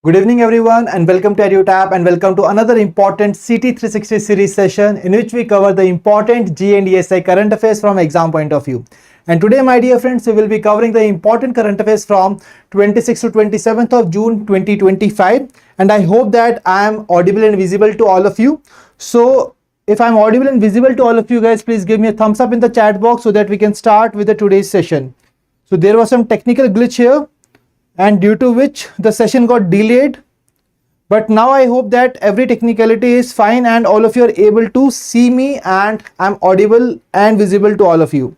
Good evening everyone and welcome to EduTap and welcome to another important CT360 series session in which we cover the important G and ESI current affairs from exam point of view. And today my dear friends, we will be covering the important current affairs from 26th to 27th of June 2025, and I hope that I am audible and visible to all of you. So if I am audible and visible to all of you guys, please give me a thumbs up in the chat box so that we can start with the today's session. So there was some technical glitch here, and due to which the session got delayed, but now I hope that every technicality is fine and all of you are able to see me and I'm audible and visible to all of you.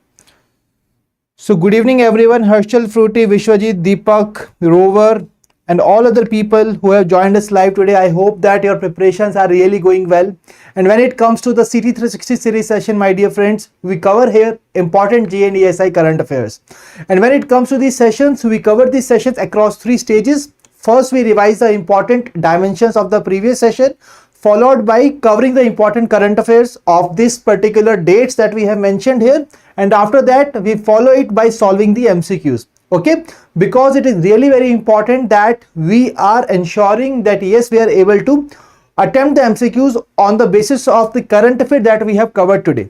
So good evening everyone, Harshal, Fruity, Vishwajit, Deepak, Rover and all other people who have joined us live today. I hope that your preparations are really going well. And when it comes to the CT360 series session, my dear friends, we cover here important G and ESI current affairs. And when it comes to these sessions, we cover these sessions across three stages. First, we revise the important dimensions of the previous session, followed by covering the important current affairs of this particular dates that we have mentioned here. And after that, we follow it by solving the MCQs. Okay, because it is really very important that we are ensuring that yes, we are able to attempt the MCQs on the basis of the current affair that we have covered today,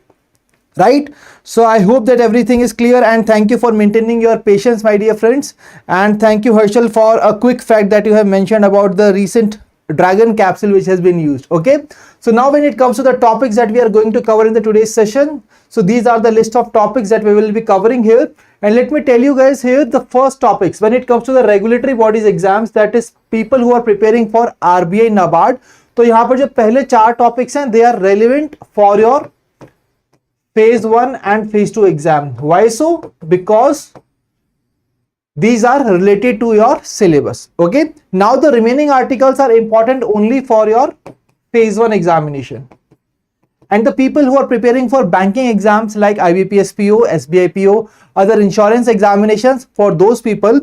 right? So I hope that everything is clear, and thank you for maintaining your patience, my dear friends. And thank you, Harshal, for a quick fact that you have mentioned about the recent dragon capsule which has been used. Okay, so now when it comes to the topics that we are going to cover in the today's session, so these are the list of topics that we will be covering here. And let me tell you guys here the first topics when it comes to the regulatory bodies exams, that is people who are preparing for RBI NABARD. तो यहाँ पर जो पहले चार topics हैं, they are relevant for your phase 1 and phase 2 exam. Why so? Because these are related to your syllabus. Okay, now the remaining articles are important only for your phase 1 examination. And the people who are preparing for banking exams like IBPS PO, SBI PO, other insurance examinations, for those people,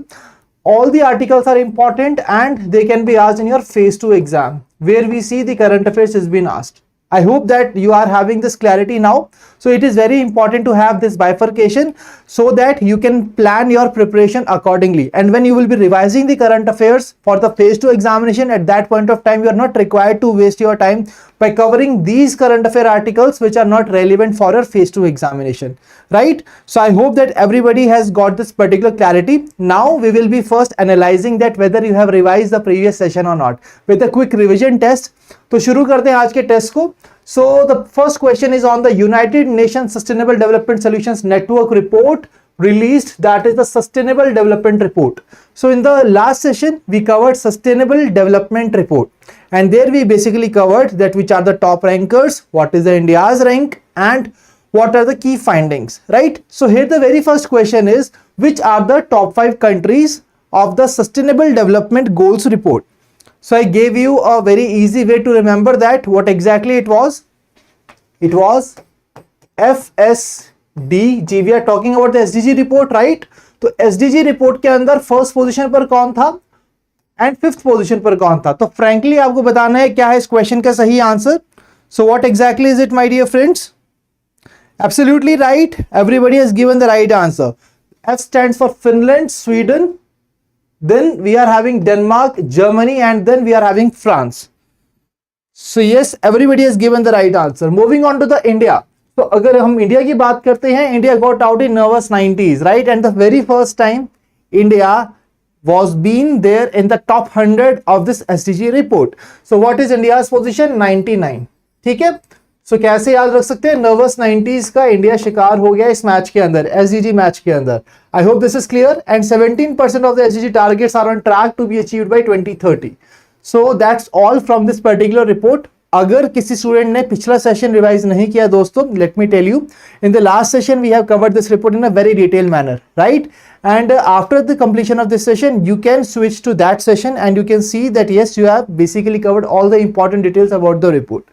all the articles are important and they can be asked in your phase 2 exam, where we see the current affairs has been asked. I hope that you are having this clarity now. So it is very important to have this bifurcation so that you can plan your preparation accordingly. And when you will be revising the current affairs for the phase 2 examination, at that point of time, you are not required to waste your time by covering these current affair articles which are not relevant for your phase 2 examination, right? So I hope that everybody has got this particular clarity. Now we will be first analyzing that whether you have revised the previous session or not with a quick revision test. तो शुरू करते हैं आज के test को. So the first question is on the United Nations Sustainable Development Solutions Network report released, that is the Sustainable Development Report. So in the last session we covered Sustainable Development Report, and there we basically covered that which are the top rankers, what is the India's rank, and what are the key findings, right? So here the very first question is, which are the top 5 countries of the Sustainable Development Goals report? So I gave you a very easy way to remember that. What exactly it was? It was FSDG. We are talking about the SDG report, right? तो SDG report के अंदर first position पर कौन था and fifth position पर कौन था? तो फ्रैंकली आपको बताना है क्या है इस क्वेश्चन का सही answer. So what exactly is it, my dear friends? Absolutely right. Everybody has given the right answer. F stands for Finland, Sweden. Then we are having Denmark, Germany, and then we are having France. So yes, everybody has given the right answer. Moving on to the India. So अगर हम India की बात करते हैं, India got out in nervous 90s, right? And the very first time India was being there in the top 100 of this SDG report. So what is India's position? 99. ठीक है. So कैसे याद रख सकते हैं? नर्वस 90s का India शिकार हो गया इस मैच के अंदर, SDG मैच के अंदर. I hope this is clear. And 17% of the SDG targets are on track to be achieved by 2030. So that's all from this particular report. अगर किसी स्टूडेंट ने पिछला सेशन रिवाइज नहीं किया दोस्तों, let me tell you, in the last session we have covered this report in a very detail manner, right? And after the completion of this session, you can switch to that session and you can see that yes, you have basically covered all the important details about the report.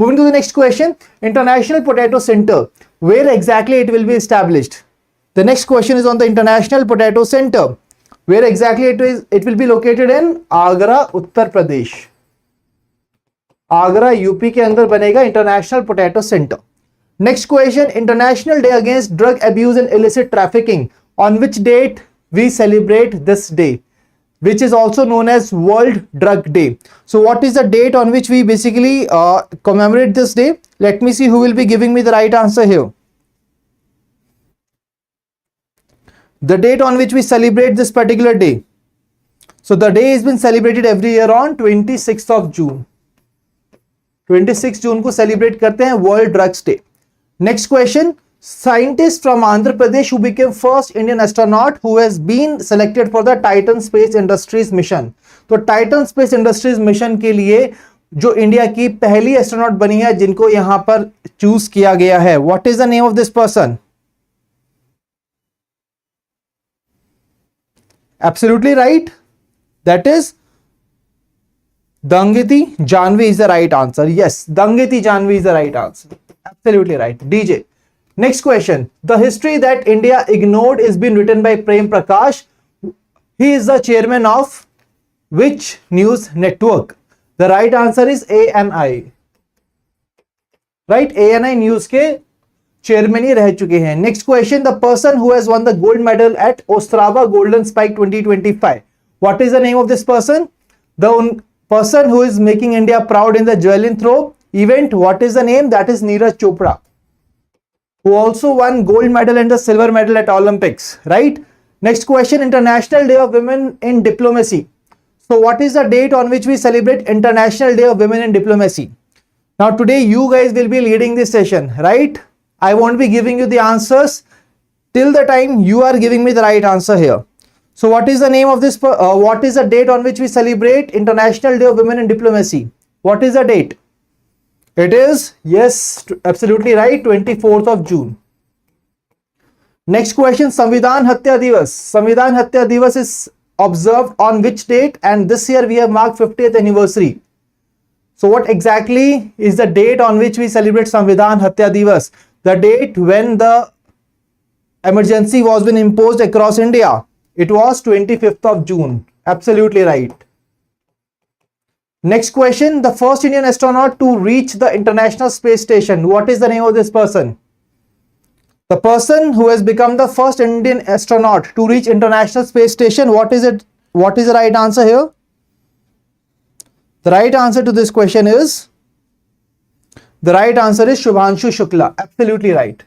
Moving to the next question, International Potato Center, where exactly it will be established? The next question is on the International Potato Center, where exactly it will be located in Agra, Uttar Pradesh. Agra, UP के अंदर बनेगा International Potato Center. Next question, International Day Against Drug Abuse and Illicit Trafficking. On which date we celebrate this day? which is also known as World Drug Day. So what is the date on which we basically commemorate this day? Let me see who will be giving me the right answer here. The date on which we celebrate this particular day. So the day has been celebrated every year on 26th of June. 26 जून को celebrate करते हैं World Drugs Day. Next question. Scientist from Andhra Pradesh who became first Indian astronaut who has been selected for the Titan Space Industries mission. तो Titan Space Industries mission के लिए जो India की पहली astronaut बनी है जिनको यहां पर चूज किया गया है, what is the name of this person? Absolutely right. That is Dangiti Janvi is the right answer. Yes, Dangiti Janvi is the right answer. Absolutely right. DJ. Next question. The history that India ignored is being written by Prem Prakash. He is the chairman of which news network? The right answer is ANI. Right? ANI news के chairman ही रह चुके हैं. Next question. The person who has won the gold medal at Ostrava golden spike 2025. What is the name of this person? The person who is making India proud in the javelin throw event. What is the name? That is Neeraj Chopra, who also won gold medal and the silver medal at Olympics. Right? Next question. International Day of Women in Diplomacy. So what is the date on which we celebrate International Day of Women in Diplomacy? Now today you guys will be leading this session, right? I won't be giving you the answers till the time you are giving me the right answer here. So what is the name of this, what is the date on which we celebrate International Day of Women in Diplomacy? What is the date? It is, yes, absolutely right, 24th of June. Next question. Samvidhan Hatya Divas. Samvidhan Hatya Divas is observed on which date? And this year we have marked 50th anniversary. So what exactly is the date on which we celebrate Samvidhan Hatya Divas? The date when the emergency was been imposed across India. It was 25th of June. Absolutely right. Next question. The first Indian astronaut to reach the International Space Station. What is the name of this person? The person who has become the first Indian astronaut to reach International Space Station. What is it? What is the right answer here? The right answer to this question is, the right answer is Shubhanshu Shukla. Absolutely right.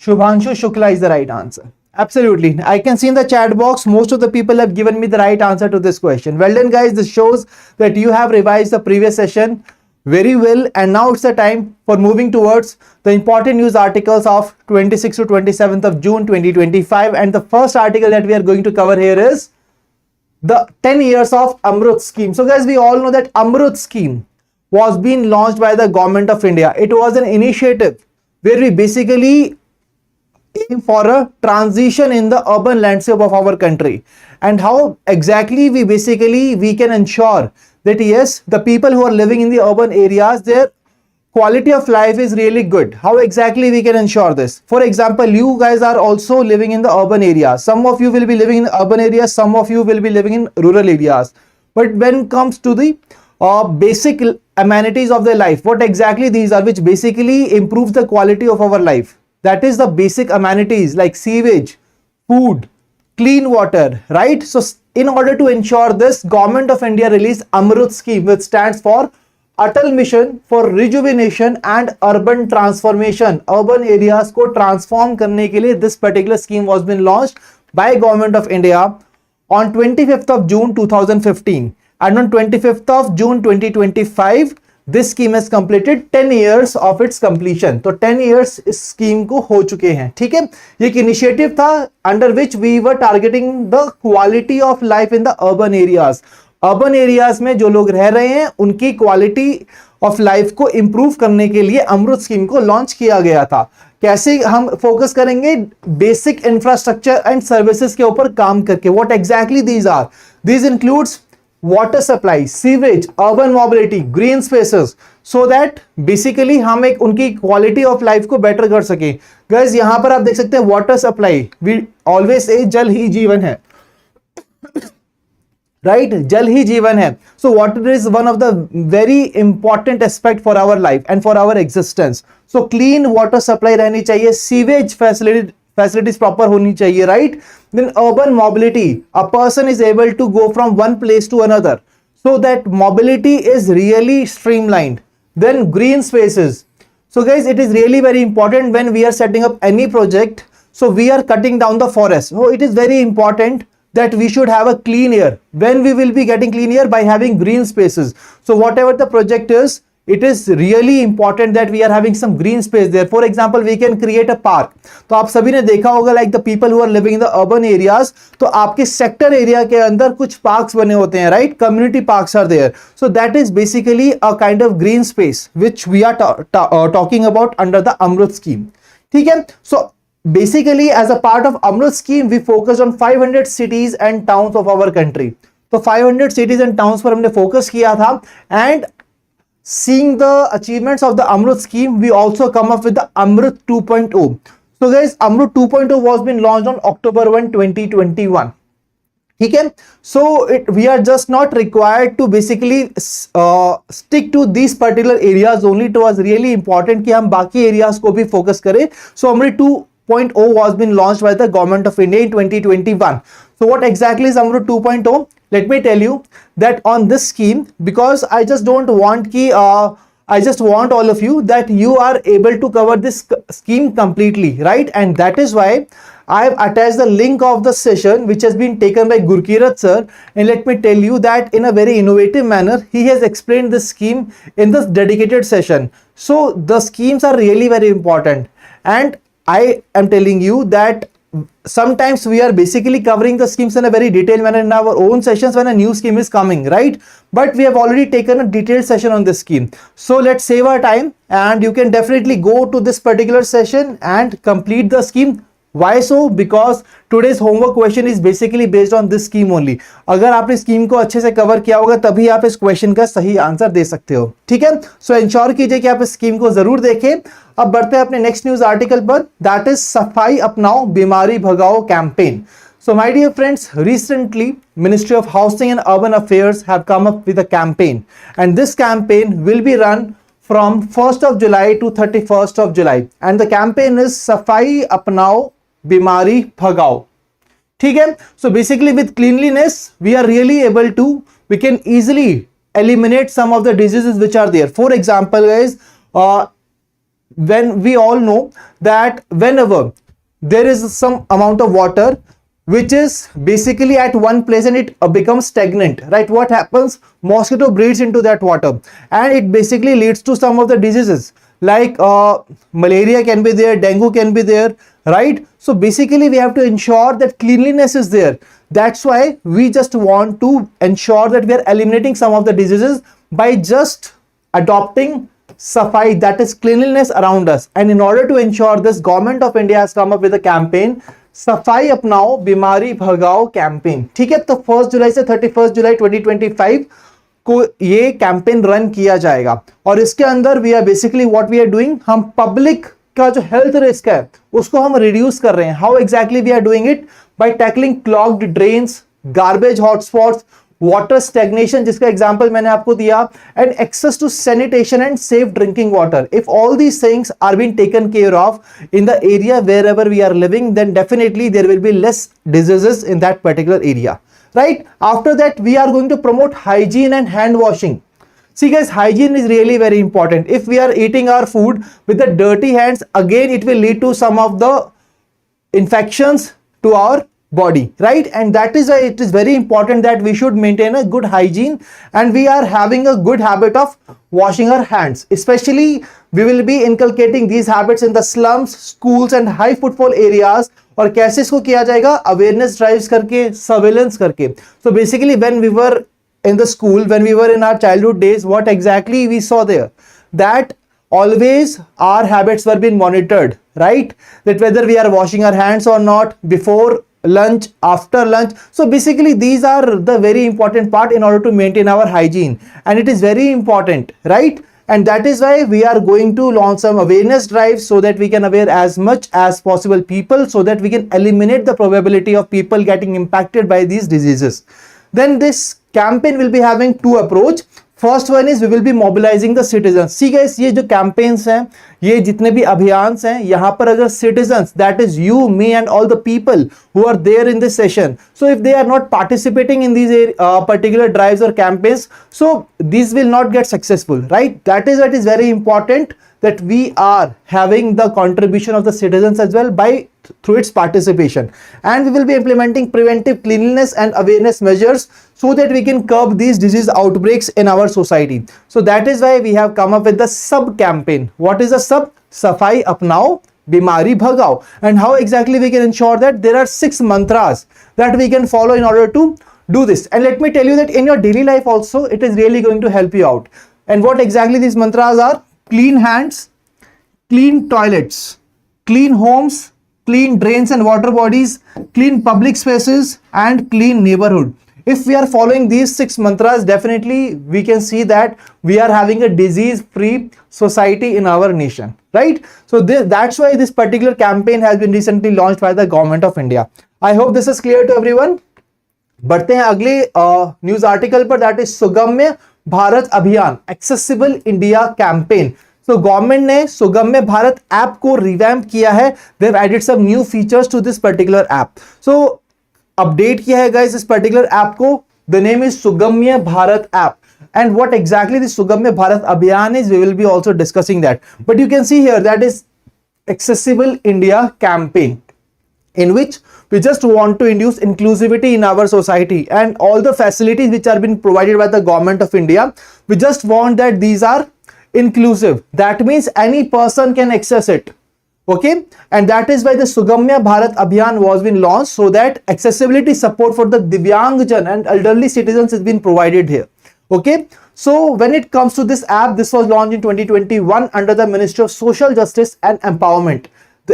Shubhanshu Shukla is the right answer. Absolutely. I can see in the chat box most of the people have given me the right answer to this question. Well done guys. This shows that you have revised the previous session very well, and now it's the time for moving towards the important news articles of 26th to 27th of June 2025. And the first article that we are going to cover here is the 10 years of AMRUT scheme. So guys, we all know that AMRUT scheme was being launched by the government of India. It was an initiative where we basically aim for a transition in the urban landscape of our country, and how exactly we can ensure that yes, the people who are living in the urban areas, their quality of life is really good. How exactly we can ensure this? For example, you guys are also living in the urban areas. Some of you will be living in urban areas, some of you will be living in rural areas. But when it comes to the basic amenities of their life, what exactly these are, which basically improves the quality of our life? That is the basic amenities like sewage, food, clean water, right? So in order to ensure this, Government of India released AMRUT scheme, which stands for Atal Mission for Rejuvenation and Urban Transformation. Urban areas को transform करने के लिए this particular scheme was been launched by Government of India on 25th of June 2015. And on 25th of June 2025, this scheme has completed 10 years of its completion. तो 10 years इस scheme को हो चुके हैं. ठीक है, ये एक initiative था under which we were targeting the quality of life in the urban areas. Urban areas में जो लोग रह रहे हैं उनकी quality of life को improve करने के लिए अमृत स्कीम को लॉन्च किया गया था. कैसे हम फोकस करेंगे? बेसिक इंफ्रास्ट्रक्चर एंड सर्विसेज के ऊपर काम करके. What exactly these are? These includes water supply, sewage, urban mobility, green spaces, so that basically हम एक उनकी quality of life को better कर सके. Guys, यहाँ पर आप देख सकते हैं water supply. We always say जल ही जीवन है, right? जल ही जीवन है. So water is one of the very important aspect for our life and for our existence. So clean water supply रहनी चाहिए, sewage facilities proper honi chahiye, right? Then urban mobility, a person is able to go from one place to another, so that mobility is really streamlined. Then green spaces. So guys, it is really very important when we are setting up any project. So we are cutting down the forest. So it is very important that we should have a clean air. When we will be getting clean air? By having green spaces. So whatever the project is, it is really important that we are having some green space there. For example, we can create a park. तो आप सभी ने देखा होगा, like the people who are living in the urban areas, तो आपके sector area के अंदर कुछ parks बने होते हैं, right? Community parks are there. So that is basically a kind of green space which we are talking about under the AMRUT scheme. ठीक है? So basically, as a part of AMRUT scheme, we focused on 500 cities and towns of our country. तो 500 cities and towns पर हमने focus किया था, and seeing the achievements of the AMRUT scheme, we also come up with the AMRUT 2.0. So guys, AMRUT 2.0 was been launched on October 1, 2021. Okay, so we are just not required to basically stick to these particular areas only. It was really important कि हम बाकी areas को भी focus करें. So AMRUT 2.0 was been launched by the government of India in 2021. So what exactly is AMRUT 2.0? Let me tell you that on this scheme, because I just don't want I just want all of you that you are able to cover this scheme completely, right? And that is why I have attached the link of the session which has been taken by Gurkirat sir, and let me tell you that in a very innovative manner he has explained this scheme in this dedicated session. So the schemes are really very important, and I am telling you that sometimes we are basically covering the schemes in a very detailed manner in our own sessions when a new scheme is coming, right? But we have already taken a detailed session on this scheme. So let's save our time, and you can definitely go to this particular session and complete the scheme. Why so? Because today's homework question is basically based on this scheme only. अगर आपने scheme को अच्छे से cover किया होगा तभी आप इस क्वेश्चन का सही आंसर दे सकते हो, ठीक है? सो इंश्योर कीजिए कि आप इस स्कीम को जरूर देखें. अब बढ़ते हैं अपने नेक्स्ट न्यूज आर्टिकल पर, दैट इज सफाई अपनाओ बीमारी भगाओ campaign. So my dear friends, recently Ministry of Housing and Urban Affairs have come up with a campaign, and this campaign will be run from 1st of July to 31st of July, and the campaign is सफाई अपनाओ बीमारी भगाओ. ठीक है? So basically with cleanliness we are really able to, we can easily eliminate some of the diseases which are there. For example guys, when we all know that whenever there is some amount of water which is basically at one place and it becomes stagnant, right? What happens? Mosquito breeds into that water, and it basically leads to some of the diseases like malaria can be there, dengue can be there, right? So basically we have to ensure that cleanliness is there. That's why we just want to ensure that we are eliminating some of the diseases by just adopting Safai, that is cleanliness around us. And in order to ensure this, Government of India has come up with a campaign, सफाई अपनाओ बीमारी भगाओ campaign. ठीक है? तो 1 जुलाई से 31 जुलाई 2025 को ये कैंपेन रन किया जाएगा, और इसके अंदर we are basically what we are doing, हम पब्लिक का जो हेल्थ रिस्क है उसको हम रिड्यूस कर रहे हैं. How exactly we are doing it? By tackling clogged drains, garbage hotspots, water stagnation जिसका एग्जांपल मैंने आपको दिया, and access to sanitation and safe drinking water. If all these things are being taken care of in the area wherever we are living, then definitely there will be less diseases in that particular area, right? After that we are going to promote hygiene and hand washing. See guys, hygiene is really very important. If we are eating our food with the dirty hands, again it will lead to some of the infections to our body, right? And that is why it is very important that we should maintain a good hygiene, and we are having a good habit of washing our hands. Especially we will be inculcating these habits in the slums, schools and high footfall areas. और कैसे इसको किया जाएगा? Awareness drives करके, surveillance करके. So basically when we were in the school, when we were in our childhood days, what exactly we saw there? That always our habits were being monitored, right? That whether we are washing our hands or not, before lunch, after lunch. So basically these are the very important part in order to maintain our hygiene, and it is very important, right? And that is why we are going to launch some awareness drives so that we can aware as much as possible people, so that we can eliminate the probability of people getting impacted by these diseases. Then this campaign will be having two approach. First one is we will be mobilizing the citizens. See guys, ये जो campaigns हैं ये जितने भी अभियान हैं यहाँ पर अगर citizens, that is you, me and all the people who are there in this session, so if they are not participating in these particular drives or campaigns, so these will not get successful, right? That is what is very important, that we are having the contribution of the citizens as well by through its participation, and we will be implementing preventive cleanliness and awareness measures so that we can curb these disease outbreaks in our society. So that is why we have come up with the sub campaign. What is the sub? Safai Apnao, Bimari Bhagao. And how exactly we can ensure that? There are 6 mantras that we can follow in order to do this. And let me tell you that in your daily life also, it is really going to help you out. And what exactly these mantras are? Clean hands, clean toilets, clean homes, clean drains and water bodies, clean public spaces, and clean neighborhood. If we are following these 6 mantras, definitely we can see that we are having a disease-free society in our nation, right? So that's why this particular campaign has been recently launched by the government of India. I hope this is clear to everyone. बढ़ते हैं अगले news article पर, that is Sugamya Bharat Abhiyan, accessible India campaign. So government ने Sugamya Bharat app को revamp किया है. They have added some new features to this particular app. So update किया है गाइस इस पर्टिकुलर ऐप को. The name is Sugamya Bharat app. And what exactly the Sugamya Bharat Abhiyan is, we will be also discussing that. But you can see here that is Accessible India campaign, in which we just want to induce inclusivity in our society, and all the facilities which are being provided by the government of India, we just want that these are inclusive. That means any person can access it. Okay, and that is why the Sugamya Bharat Abhiyan was been launched, so that accessibility support for the Divyangjan and elderly citizens is being provided here. Okay, so when it comes to this app, this was launched in 2021 under the Ministry of Social Justice and Empowerment.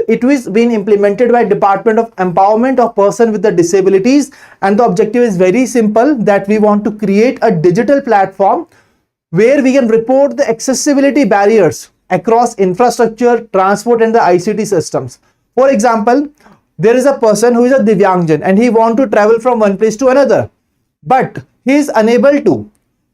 It was being implemented by Department of Empowerment of Person with the Disabilities, and the objective is very simple, that we want to create a digital platform where we can report the accessibility barriers across infrastructure, transport and the ICT systems. For example, there is a person who is a Divyangjan and he wants to travel from one place to another, but he is unable to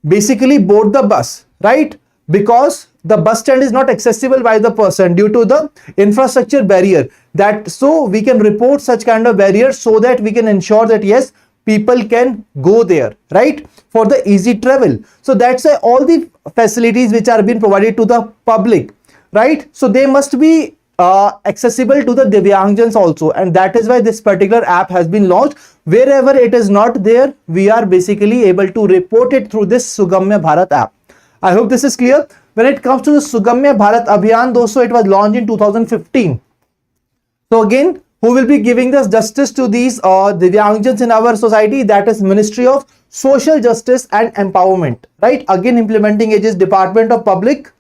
basically board the bus, right? Because the bus stand is not accessible by the person due to the infrastructure barrier. That so we can report such kind of barriers so that we can ensure that yes, people can go there, right, for the easy travel. So that's why all the facilities which are being provided to the public, right, so they must be accessible to the Divyangjans also, and that is why this particular app has been launched. Wherever it is not there, we are basically able to report it through this Sugamya Bharat app. I hope this is clear. When it comes to the Sugamya Bharat Abhiyan, also it was launched in 2015. So again, who will be giving this justice to these Divyangjans in our society? That is Ministry of Social Justice and Empowerment, right? Again, implementing it is Department of Public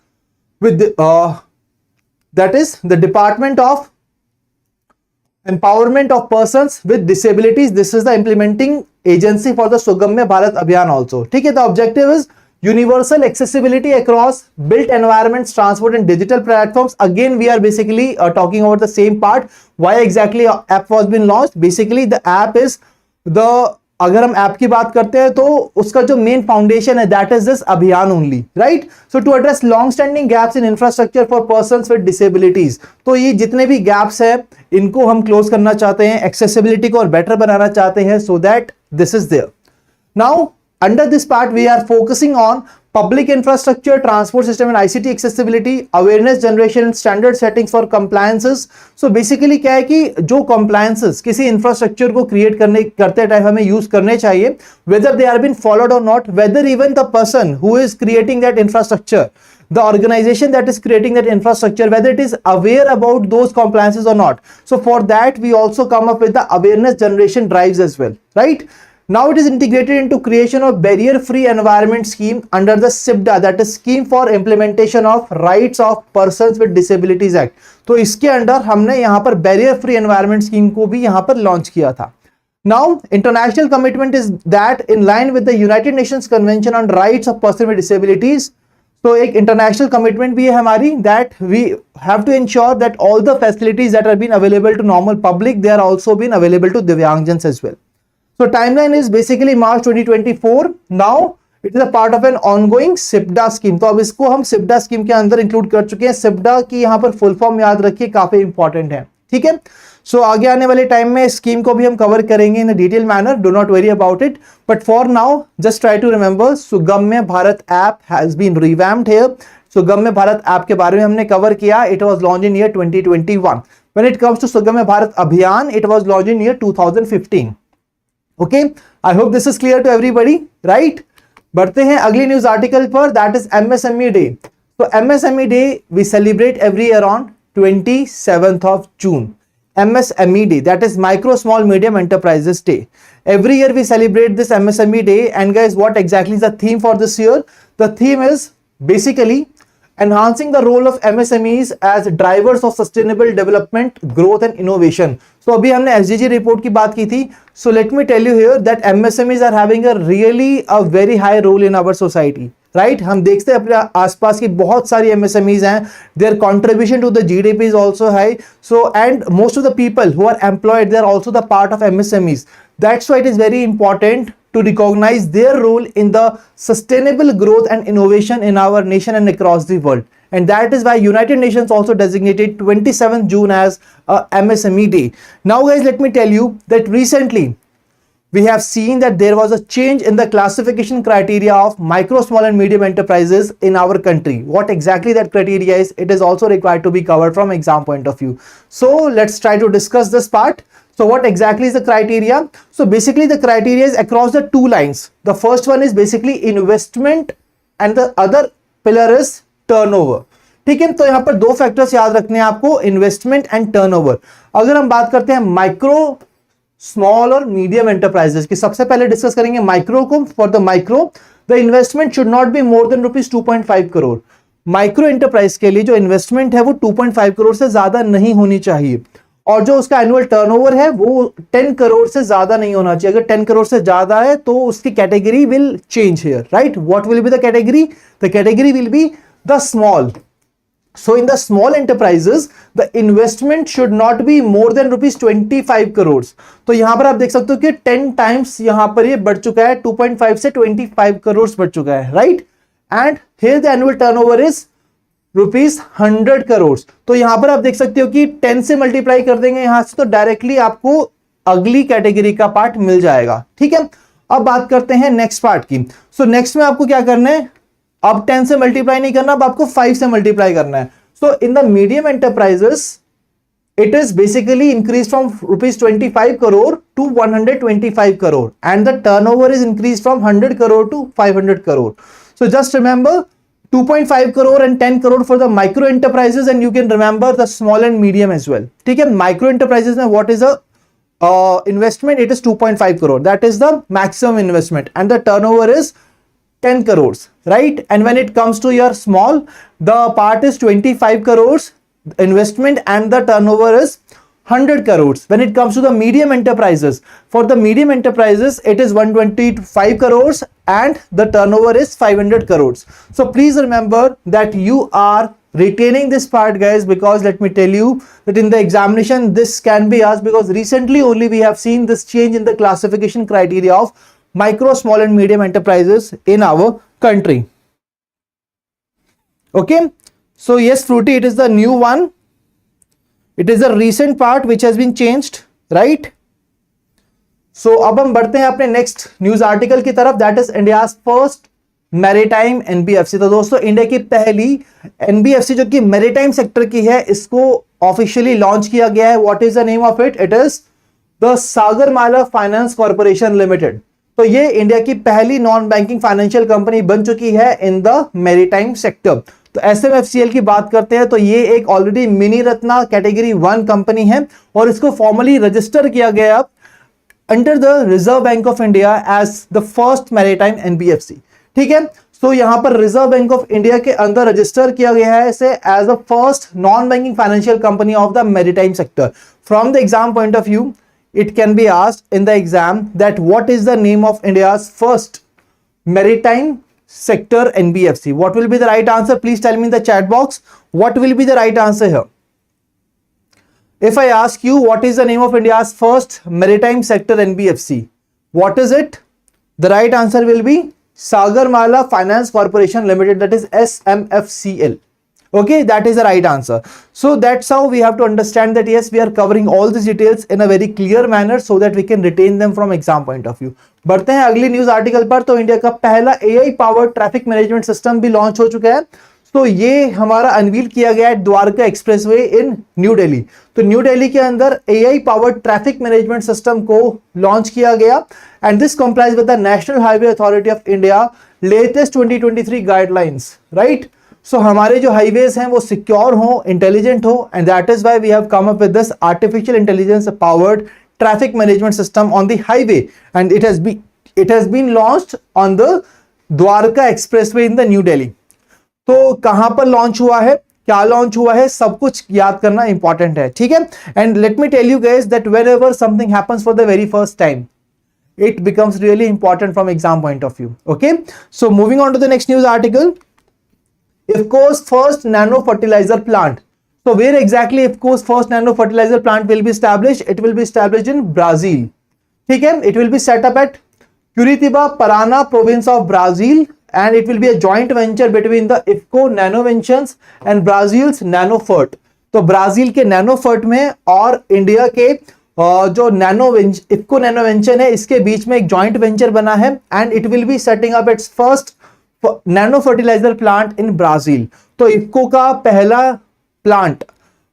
with that is the Department of Empowerment of Persons with Disabilities. This is the implementing agency for the Sugamya Bharat Abhiyan also. ठीक है, the objective is universal accessibility across built environments, transport and digital platforms. Again, we are basically talking about the same part. Why exactly app was been launched? Basically, the app is the, अगर हम app की बात करते हैं तो उसका जो main foundation है, that is this abhiyan only, right. So to address long standing gaps in infrastructure for persons with disabilities. तो ये जितने भी गैप्स है इनको हम क्लोज करना चाहते हैं, एक्सेसिबिलिटी को और बेटर बनाना चाहते हैं, so that this is there. Now under this part we are focusing on public infrastructure, transport system and ICT accessibility, awareness generation and standard settings for compliances. So basically क्या है कि जो compliances किसी infrastructure को create करते time हमें use करने चाहिए, whether they are being followed or not, whether even the person who is creating that infrastructure, the organization that is creating that infrastructure, whether it is aware about those compliances or not. So for that we also come up with the awareness generation drives as well, right? Now it is integrated into creation of barrier-free environment scheme under the SEBI, that is Scheme for Implementation of Rights of Persons with Disabilities Act. तो इसके under हमने यहाँ पर barrier-free environment scheme को भी यहाँ पर launch किया था. Now international commitment is that in line with the United Nations Convention on Rights of Persons with Disabilities. तो एक international commitment भी है हमारी, that we have to ensure that all the facilities that are being available to normal public, they are also being available to Divyangjans as well. So timeline is basically March 2024. Now it is a part of an ongoing SIPDA scheme. तो अब इसको हम सिप्डा scheme के अंदर include कर चुके हैं। सिप्डा की यहाँ पर फुल फॉर्म याद रखिए, काफी इंपॉर्टेंट है, ठीक है। सो आगे आने वाले टाइम में स्कीम को भी हम कवर करेंगे in a detail manner, do not worry about it, but for now just try to remember Sugamya Bharat app has been revamped here. Sugamya Bharat app के बारे में हमने कवर किया, it was launch in year 2021। When it comes to Sugamya Bharat Abhiyan, it was launch in year 2015। Okay, I hope this is clear to everybody, right. बढ़ते हैं अगली news article पर, that is MSME day. तो MSME day we celebrate every year on 27th of June. MSME Day, that is Micro Small Medium Enterprises Day. Every year we celebrate this MSME Day, and guys, what exactly is the theme for this year? The theme is basically enhancing the role of MSMEs as drivers of sustainable development, growth and innovation. So अभी हमने SDG report की बात की थी. So let me tell you here that MSMEs are having a really a very high role in our society. Right, हम देखते हैं अपने आसपास की बहुत सारी एमएसएमईज हैं, their contribution to the GDP is also high, so and most of the people who are employed they are also the part of MSMEs. That's why it is very important to recognize their role in the sustainable growth and innovation in our nation and across the world, and that is why United Nations also designated 27th June as a MSME Day. Now guys, let me tell you that recently we have seen that there was a change in the classification criteria of micro, small and medium enterprises in our country. What exactly that criteria is, it is also required to be covered from exam point of view. So let's try to discuss this part. So what exactly is the criteria? So basically the criteria is across the two lines. The first one is basically investment and the other pillar is turnover. ठीक है, तो यहाँ पर दो factors याद रखने हैं आपको, इन्वेस्टमेंट एंड टर्नओवर। अगर हम बात करते हैं माइक्रो, स्मॉल और मीडियम एंटरप्राइजेस की, सबसे पहले डिस्कस करेंगे माइक्रो को। For the micro the investment should not be more than ₹2.5 crore. Micro enterprise के लिए जो इन्वेस्टमेंट है वो 2.5 करोड़ से ज्यादा नहीं होनी चाहिए, और जो उसका एनुअल टर्नओवर है वो 10 करोड़ से ज्यादा नहीं होना चाहिए। अगर 10 करोड़ से ज्यादा है तो उसकी category will change here, right. What will be the category? The category will be the small. So in the small enterprises, the investment should not be more than ₹25 crores. तो यहां पर आप देख सकते हो कि 10 times यहां पर ये बढ़ चुका है, 2.5 से 25 crores बढ़ चुका है, right? And here the annual turnover is ₹100 crores. तो यहां पर आप देख सकते हो कि 10 से मल्टीप्लाई कर देंगे यहां से, तो डायरेक्टली आपको अगली कैटेगरी का पार्ट मिल जाएगा, ठीक है। अब बात करते हैं नेक्स्ट पार्ट की। सो नेक्स्ट में आपको क्या करना है, अब 10 से मल्टीप्लाई नहीं करना, अब आपको 5 से मल्टीप्लाई करना है। So in the medium enterprises it is basically increased from ₹25 crore to 125 crore, and the turnover is increased from 100 crore to 500 crore. So just remember 2.5 crore and 10 crore for the micro enterprises, and you can remember the small and medium as well. ठीक है, micro enterprises में what is the investment? It is 2.5 crore. That is the maximum investment, and the turnover is 10 crores, right? And when it comes to your small, the part is 25 crores investment and the turnover is 100 crores. When it comes to the medium enterprises, for the medium enterprises it is 125 crores and the turnover is 500 crores. So please remember that you are retaining this part, guys, because let me tell you that in the examination this can be asked, because recently only we have seen this change in the classification criteria of micro, small and medium enterprises in our country. Okay, so yes Fruity, it is the new one, it is a recent part which has been changed, right? So अब हम बढ़ते हैं अपने next news article की तरफ, that is India's first maritime NBFC. तो दोस्तों India की पहली एनबीएफसी जो कि मैरीटाइम सेक्टर की है, इसको ऑफिशियली लॉन्च किया गया है। What is the name of it? It is the Sagarmala finance corporation limited. तो ये इंडिया की पहली नॉन बैंकिंग फाइनेंशियल कंपनी बन चुकी है इन द मैरीटाइम सेक्टर। तो एसएमएफसीएल की बात करते हैं तो ये एक already mini Ratna category 1 company है, और इसको फॉर्मली रजिस्टर किया गया under the Reserve Bank of India as the first maritime NBFC. ठीक है, सो यहां पर रिजर्व बैंक ऑफ इंडिया के अंदर रजिस्टर किया गया है इसे as the first non banking financial company of the maritime sector. From the exam point of view, it can be asked in the exam that what is the name of India's first maritime sector NBFC? What will be the right answer? Please tell me in the chat box. What will be the right answer here? If I ask you what is the name of India's first maritime sector NBFC, what is it? The right answer will be Sagarmala Finance Corporation Limited, that is SMFCL. Okay, that is the right answer. So that's how we have to understand that yes, we are covering all these details in a very clear manner so that we can retain them from exam point of view. बढ़ते हैं अगली news article पर। तो India का पहला AI powered traffic management system भी launch हो चुका है। तो ये हमारा अनवील किया गया है Dwarka expressway in new Delhi. तो न्यू दिल्ली के अंदर AI powered traffic management system को लॉन्च किया गया and this complies with the national highway authority of India latest 2023 guidelines, right. So हमारे जो हाईवेज हैं वो सिक्योर हो, इंटेलिजेंट हो, and that is why we have come up with this artificial intelligence powered traffic management system on the highway and it has been launched on the Dwarka expressway in the new Delhi. तो कहां पर launch हुआ है, क्या launch हुआ है, सब कुछ याद करना इंपॉर्टेंट है, ठीक है। And let me tell you guys that whenever something happens for the very first time, it becomes really important from exam point of view. Okay, so moving on to the next news article, IFFCO's first nano fertilizer plant. So where exactly IFFCO's first nano fertilizer plant will be established? It will be established in Brazil. ठीक है, it will be set up at Curitiba, Paraná province of Brazil, and it will be a joint venture between the IFFCO Nanoventions and Brazil's NanoFert. तो Brazil के NanoFert में और India के जो इफ्को नैनोवेंचर है इसके बीच में एक जॉइंट वेंचर बना है and it will be setting up its first nano fertilizer plant in Brazil. तो इफ्को का पहला प्लांट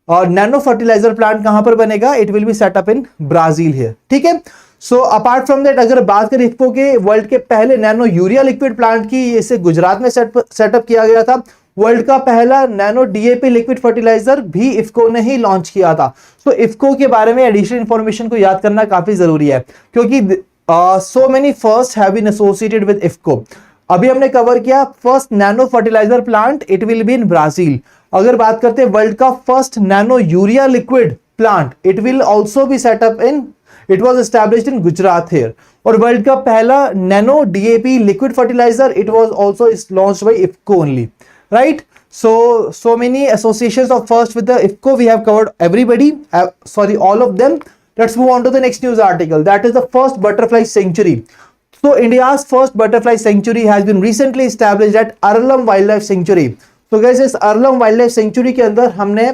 और नैनो फर्टिलाइजर प्लांट कहां पर बनेगा? It will B set up in Brazil here, ठीक है। सो अपार्ट फ्रॉम दैट अगर बात करें इफ्को के वर्ल्ड के पहले नैनो यूरिया लिक्विड प्लांट की, इसे गुजरात में सेटअप किया गया था। वर्ल्ड का पहला नैनो डीएपी लिक्विड फर्टिलाइजर भी इफ्को ने ही लॉन्च किया था। तो इफ्को के बारे में एडिशनल इंफॉर्मेशन को याद करना काफी जरूरी है क्योंकि so many first have been associated with IFFCO. अभी हमने कवर किया first nano fertilizer plant, it will be in Brazil. अगर बात करते हैं वर्ल्ड का first nano urea liquid plant, it will also be setup in, it was established in Gujarat here. और world का पहला nano DAP liquid fertilizer, it was also launched by IFFCO only, right? So many associations of first with the IFFCO, we have covered everybody, all of them. Let's move on to the next news article, that is the first butterfly sanctuary. So India's first butterfly sanctuary has been recently established at Arlam Wildlife Sanctuary. So guys, इस Arlam Wildlife Sanctuary के अंदर हमने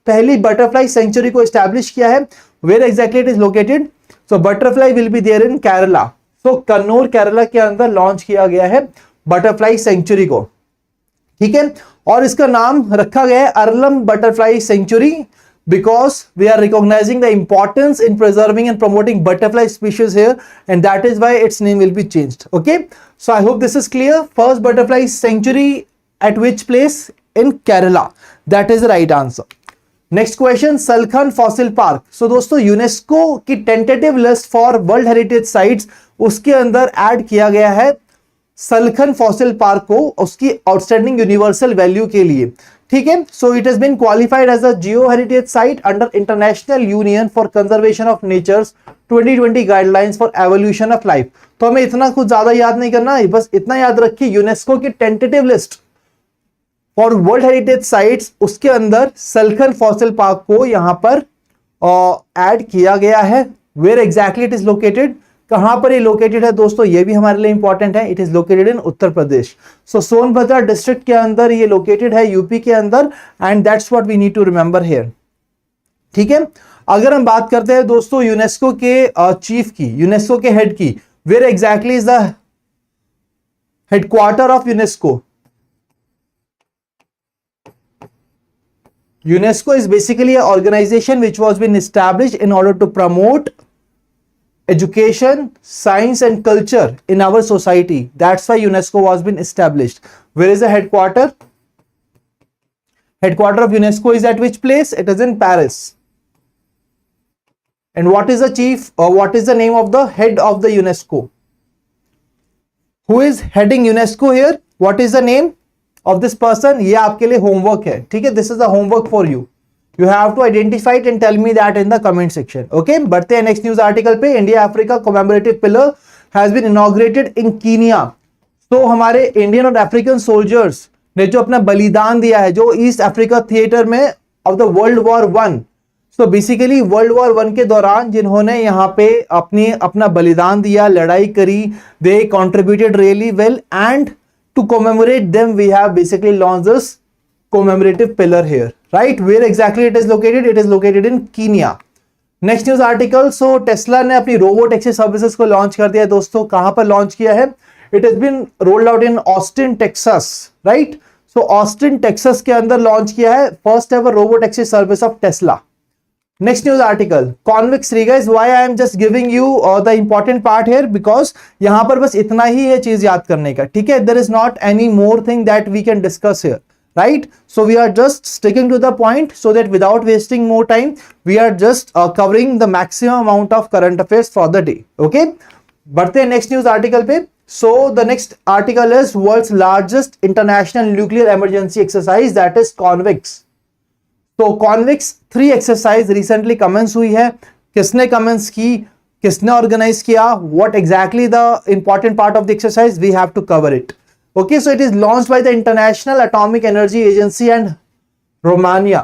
पहली butterfly sanctuary को establish किया है। Where exactly it is located? So butterfly will be there in Kerala. So कन्नौर Kerala के अंदर लॉन्च किया गया है butterfly sanctuary को, ठीक है। और इसका नाम रखा गया है Aralam butterfly sanctuary because we are recognising the importance in preserving and promoting butterfly species here and that is why its name will be changed. Okay, so I hope this is clear. First butterfly sanctuary at which place? In Kerala, that is the right answer. Next question, Salkhan fossil park. So दोस्तों UNESCO की tentative list for world heritage sites, उसके अंदर add किया गया है Salkhan fossil park को उसकी outstanding universal value के लिए, ठीक है। So it has been qualified as a geo heritage site under international union for conservation of nature's 2020 guidelines for evolution of life. तो हमें इतना कुछ ज्यादा याद नहीं करना है, बस इतना याद रखिए यूनेस्को की tentative list for world heritage sites, उसके अंदर सलखन फॉसिल पार्क को यहां पर ऐड किया गया है। Where exactly it is located, कहां पर ये लोकेटेड है दोस्तों, ये भी हमारे लिए इंपॉर्टेंट है। It is located in Uttar Pradesh. So Sonbhadra district के अंदर ये लोकेटेड है, यूपी के अंदर, and that's what we need to remember here, ठीक है। अगर हम बात करते हैं दोस्तों यूनेस्को के चीफ की, यूनेस्को के हेड की, where exactly is the headquarter of UNESCO? UNESCO is basically an organization which was been established in order to promote education, science and culture in our society. That's why UNESCO was been established. Where is the headquarter? Headquarter of UNESCO is at which place? It is in Paris. And what is the chief or what is the name of the head of the UNESCO? Who is heading UNESCO here? What is the name of this person? ये आपके लिए homework है, ठीक है। This is the homework for you. You have to identify it and tell me that in the comment section. Okay, बढ़ते हैं next news article पे। India Africa commemorative pillar has been inaugurated in Kenya. तो हमारे Indian और African soldiers ने जो अपना बलिदान दिया है, जो ईस्ट अफ्रीका थिएटर में of the world war 1, so basically world war 1 के दौरान जिन्होंने यहाँ पे अपना बलिदान दिया, लड़ाई करी, they contributed really well, and to commemorate them we have basically launched this commemorative pillar here, right? Where exactly it is located? It is located in Kenya. Next news article, so Tesla ने अपनी robotaxi services को launch कर दिया है दोस्तों। कहां पर launch किया है? It has been rolled out in Austin Texas, right? So Austin Texas के अंदर लॉन्च किया है first ever robotaxi service of Tesla. Next news article, Convex Re, guys why I am just giving you the important part here, because यहां पर बस इतना ही है चीज याद करने का, ठीक है? There is not any more thing that we can discuss here, right? So we are just sticking to the point so that without wasting more time, we are just covering the maximum amount of current affairs for the day. Okay, बढ़ते हैं next news article पे. So the next article is world's largest international nuclear emergency exercise, that is CONVIX. तो CONVIX 3 exercise recently commence हुई है। किसने commence की, किसने organize किया, what exactly the important part of the exercise, we have to cover it. Okay, so it is launched by the International Atomic Energy Agency and Romania.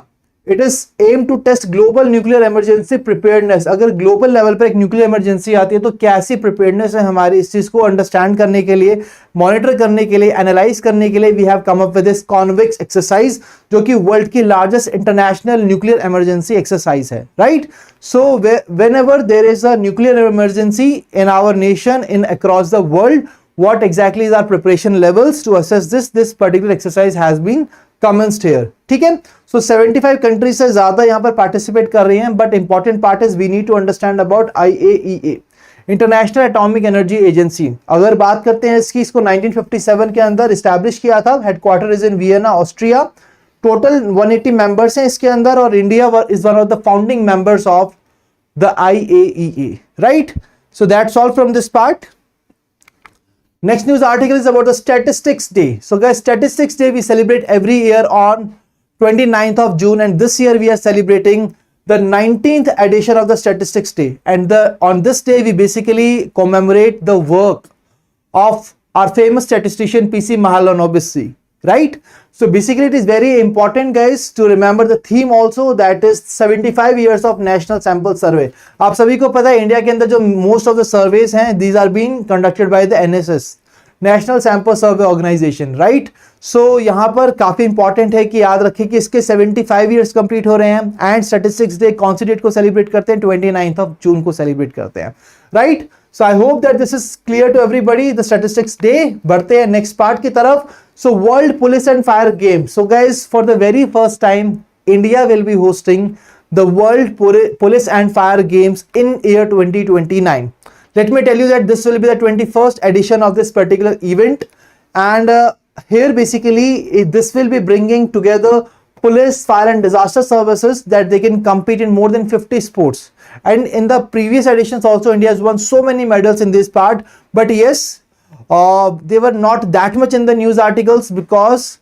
It is aimed to test global nuclear emergency preparedness. अगर global level पर एक nuclear emergency आती है तो कैसी preparedness है हमारी, इस चीज को understand करने के लिए, monitor करने के लिए, analyze करने के लिए we have come up with this CONVIX exercise, जो कि world की largest international nuclear emergency exercise है, right? So whenever there is a nuclear emergency in our nation, in across the world, what exactly is our preparation levels to assess this particular exercise has been commenced here, ठीक है? So 75 countries से ज्यादा यहाँ पर participate कर रही हैं, but important part is we need to understand about IAEA, International Atomic Energy Agency. अगर बात करते हैं इसकी, इसको 1957 के अंदर establish किया था, headquarter is in Vienna, Austria. Total 180 members हैं इसके अंदर, और India is one of the founding members of the IAEA, right? So that's all from this part. Next news article is about the Statistics Day. So guys, Statistics Day we celebrate every year on 29th of June, and this year we are celebrating the 19th edition of the Statistics Day. And on this day we basically commemorate the work of our famous statistician PC Mahalanobis, right? So basically it is very important, guys, to remember the theme also, that is 75 years of National Sample Survey. आप सभी को पता है India के अंदर जो most of the surveys हैं, these are being conducted by the NSS, National Sample Survey Organization, right? So यहाँ पर काफी इंपॉर्टेंट है कि याद रखें कि इसके 75 years कंप्लीट हो रहे हैं, एंड स्टैटिस्टिक्स डे कौन सी डेट को सेलिब्रेट करते हैं? 29th of June को सेलिब्रेट करते हैं, right? So I hope that this is clear to everybody, the Statistics Day. बढ़ते हैं next part की तरफ. So World Police and Fire Games. So guys, for the very first time, India will be hosting the World Police and Fire Games in year 2029. Let me tell you that this will be the 21st edition of this particular event, and here basically this will be bringing together police, fire and disaster services that they can compete in more than 50 sports. And in the previous editions also India has won so many medals in this part, but yes, they were not that much in the news articles because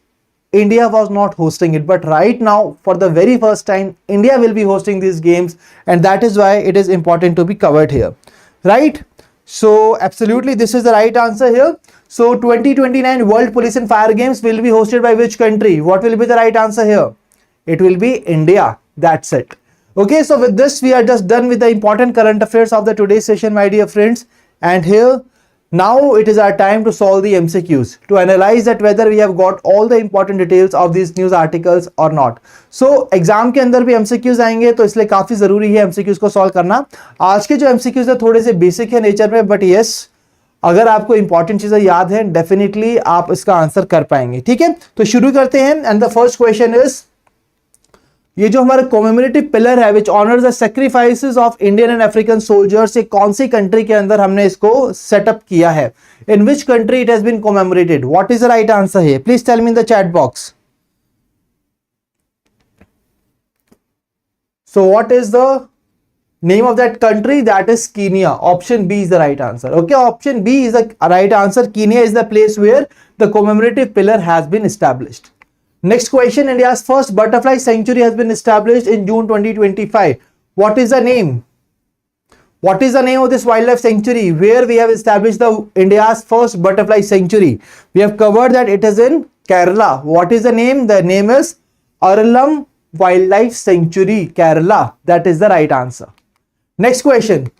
India was not hosting it. But right now, for the very first time, India will be hosting these games, and that is why it is important to be covered here, right? So absolutely this is the right answer here. So 2029 World Police and Fire Games will be hosted by which country? What will be the right answer here? It will be India. That's it. Okay, so with this we are just done with the important current affairs of the today's session, my dear friends. And here now it is our time to solve the MCQs, to analyze that whether we have got all the important details of these news articles or not. So exam के अंदर भी MCQs आएंगे, तो इसलिए काफी जरूरी है MCQs को solve करना. आज के जो MCQs है थोड़े से बेसिक है नेचर में, बट यस अगर आपको इंपॉर्टेंट चीजें याद है डेफिनेटली आप इसका आंसर कर पाएंगे, ठीक है? तो शुरू करते हैं. And the first question is, ये जो हमारा कॉमेमोरेटिव पिलर है which honours the sacrifices of Indian and African soldiers, ये कौन सी कंट्री के अंदर हमने इसको सेटअप किया है? In which country it has been commemorated? What is the right answer है? Please tell me in the chat box. So what is the name of that country? That is Kenya. Option B is the right answer. Okay, option B is the right answer. Kenya is the place where the commemorative pillar has been established. Next question, India's first butterfly sanctuary has been established in June 2025. What is the name? What is the name of this wildlife sanctuary where we have established the India's first butterfly sanctuary? We have covered that it is in Kerala. What is the name? The name is Aralam Wildlife Sanctuary, Kerala. That is the right answer. Next question.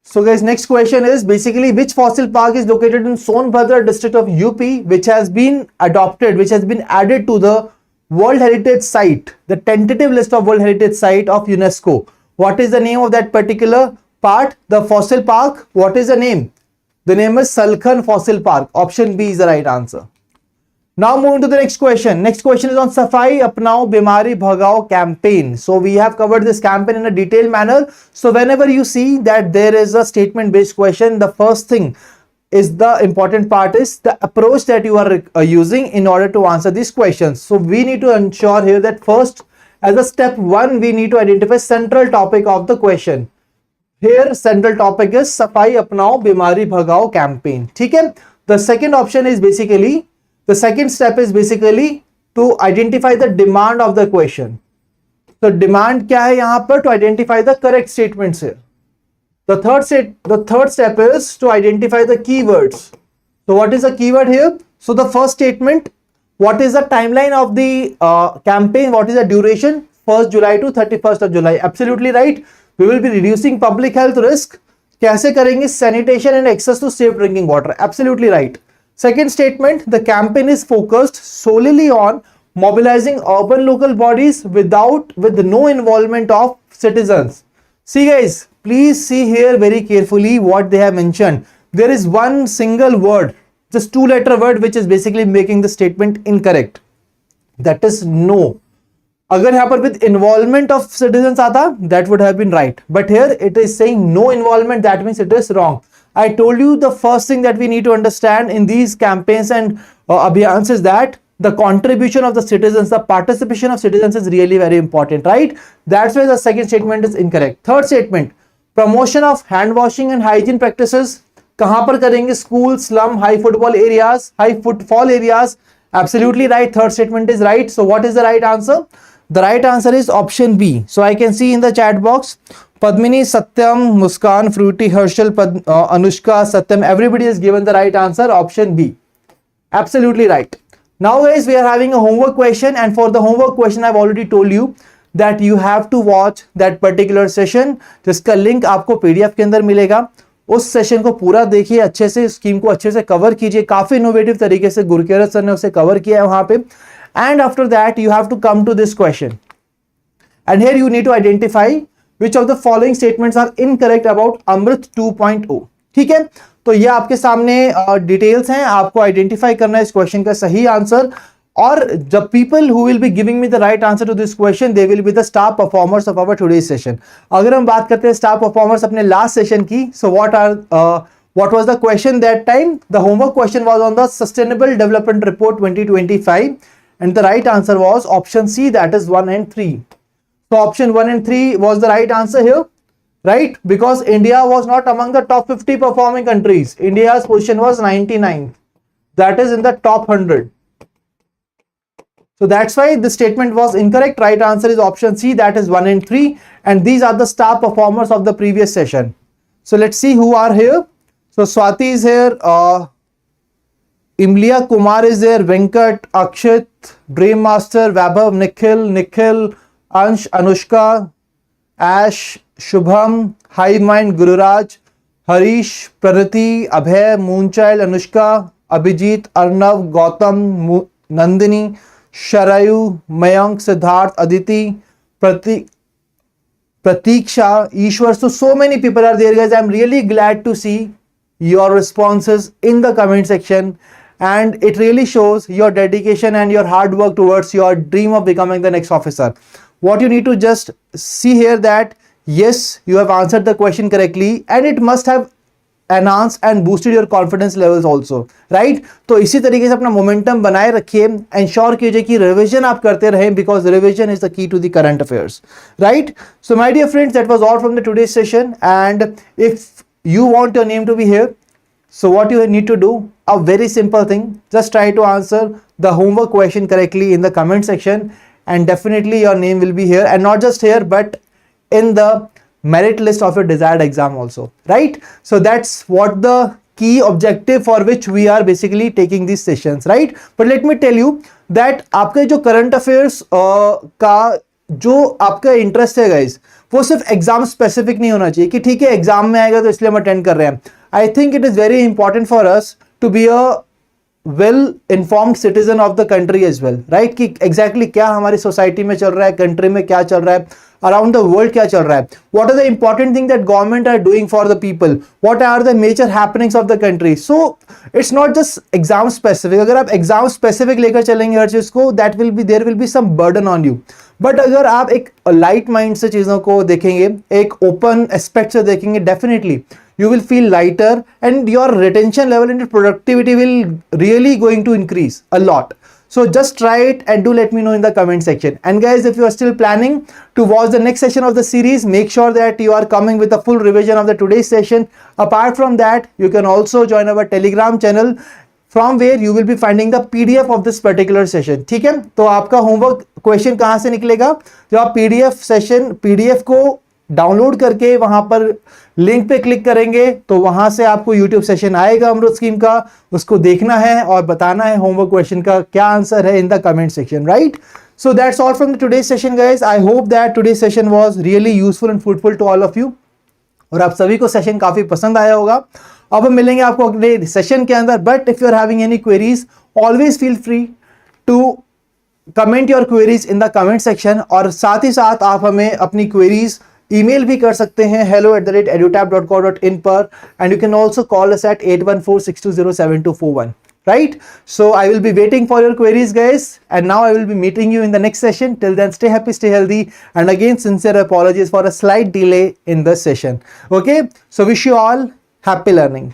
So guys, next question is basically which fossil park is located in Sonbhadra district of UP, which has been adopted, which has been added to the World Heritage Site, the tentative list of World Heritage Site of UNESCO. What is the name of that particular part? The fossil park. What is the name? The name is Salkhan Fossil Park. Option B is the right answer. Now moving to the next question. Next question is on Safai Apnao Bimari Bhagao campaign. So we have covered this campaign in a detailed manner. So whenever you see that there is a statement based question, the first thing is the important part is the approach that you are using in order to answer these questions. So we need to ensure here that first, as a step one, we need to identify central topic of the question. Here central topic is Safai Apnao Bimari Bhagao campaign. Okay? The second option is basically, the second step is basically to identify the demand of the question. So demand kya hai yahan par? To identify the correct statements here. The third step is to identify the keywords. So what is the keyword here? So the first statement, what is the timeline of the campaign? What is the duration? 1st July to 31st of July. Absolutely right. We will be reducing public health risk. Kaise karenge? Sanitation and access to safe drinking water. Absolutely right. Second statement, the campaign is focused solely on mobilizing urban local bodies with no involvement of citizens. See guys, please see here very carefully what they have mentioned. There is one single word, just 2-letter word, which is basically making the statement incorrect. That is no. Agar यहाँ पर with involvement of citizens आता, that would have been right. But here it is saying no involvement, that means it is wrong. I told you the first thing that we need to understand in these campaigns and abhiyans is that the contribution of the citizens, the participation of citizens is really very important, right? That's why the second statement is incorrect. Third statement, promotion of hand washing and hygiene practices. Kahan par karenge? School, slum, high footfall areas. Absolutely right. Third statement is right. So what is the right answer? The right answer is option B. So I can see in the chat box, Padmini, Satyam, Muskan, Fruity, Herschel, Anushka, Satyam, everybody has given the right answer, option B. Absolutely right. Now guys, we are having a homework question, and for the homework question I've already told you that you have to watch that particular session, जिसका link आपको PDF के अंदर मिलेगा. उस session को पूरा देखिए, अच्छे से स्कीम को अच्छे से कवर कीजिए. काफी इनोवेटिव तरीके से गुरकीरत सर ने उसे कवर किया है वहां पे. And after that you have to come to this question, and here you need to identify which of the following statements are incorrect about AMRUT 2.0. ठीक है, तो ये आपके सामने डिटेल्स हैं, आपको आइडेंटिफाई करना है इस क्वेश्चन का सही आंसर. और the people who will be giving me the right answer to this question, they will be the star performers of our today's session. अगर हम बात करते हैं स्टार परफॉर्मर्स अपने लास्ट सेशन की, so what was the question that time? The homework question was on the Sustainable Development Report 2025, and the right answer was option C, that is 1 and 3. So option 1 and 3 was the right answer here, right? Because India was not among the top 50 performing countries. India's position was 99th. That is in the top 100. So that's why the statement was incorrect. Right answer is option C, that is 1 and 3. And these are the star performers of the previous session. So let's see who are here. So Swati is here. Imlia Kumar is there. Venkat, Akshit, Dream Master, Vaibhav, Nikhil, Ansh, Anushka, Ash, Shubham, Hive Mind, Gururaj, Harish, Pranati, Abhay, Moonchild, Anushka, Abhijit, Arnav, Gautam, Nandini, Sharayu, Mayank, Siddharth, Aditi, Pratiksha, Ishwar. So many people are there, guys. I'm really glad to see your responses in the comment section, and it really shows your dedication and your hard work towards your dream of becoming the next officer. What you need to just see here that yes, you have answered the question correctly, and it must have enhanced and boosted your confidence levels also, right? तो इसी तरीके से अपना momentum बनाए रखिए, ensure कीजिए कि revision आप करते रहें, because revision is the key to the current affairs, right? So my dear friends, that was all from the today's session, and if you want your name to be here, so what you need to do, a very simple thing, just try to answer the homework question correctly in the comment section, and definitely your name will be here, and not just here but in the merit list of your desired exam also, right? So that's what the key objective for which we are basically taking these sessions, right? But let me tell you that आपके जो current affairs का जो आपका interest है guys, वो सिर्फ exam specific नहीं होना चाहिए कि ठीक है एग्जाम में आएगा तो इसलिए हम अटेंड कर रहे हैं. I think it is very important for us to be a well informed citizen of the country as well, right? कि एग्जैक्टली क्या हमारी सोसाइटी में चल रहा है, कंट्री में क्या चल रहा है, अराउंड द वर्ल्ड क्या चल रहा है, what are the important thing that government are doing for the people, what are the major happenings of the country. So it's not just exam specific. अगर आप एग्जाम स्पेसिफिक लेकर चलेंगे हर चीज को, that will be there will be some burden on you. But अगर आप एक लाइट माइंड से चीजों को देखेंगे, एक ओपन एस्पेक्ट से देखेंगे, definitely you will feel lighter and your retention level and your productivity will really going to increase a lot. So just try it and do let me know in the comment section. And guys, if you are still planning to watch the next session of the series, make sure that you are coming with a full revision of the today's session. Apart from that, you can also join our Telegram channel from where you will be finding the PDF of this particular session. ठीक है, तो आपका homework question कहाँ से निकलेगा? जब आप PDF को डाउनलोड करके वहां पर लिंक पे क्लिक करेंगे तो वहां से आपको YouTube सेशन आएगा अमृत स्कीम का, उसको देखना है और बताना है होमवर्क क्वेश्चन का क्या आंसर है in the comment section, right? So that's all from the today's session guys. I hope that today's session was really useful and fruitful to all of you, और आप सभी को सेशन काफी पसंद आया होगा. अब हम मिलेंगे आपको अगले सेशन के अंदर. But if you are having any queries, always feel free to comment your queries in the comment section. और साथ ही साथ आप हमें अपनी क्वेरीज ईमेल भी कर सकते हैं hello@edutab.co.in पर, and you can also call us at 8146207241, right? So I will be waiting for your queries guys, and now I will be meeting you in the next session. Till then, stay happy, stay healthy, and again sincere apologies for a slight delay in the session. Okay, so wish you all happy learning.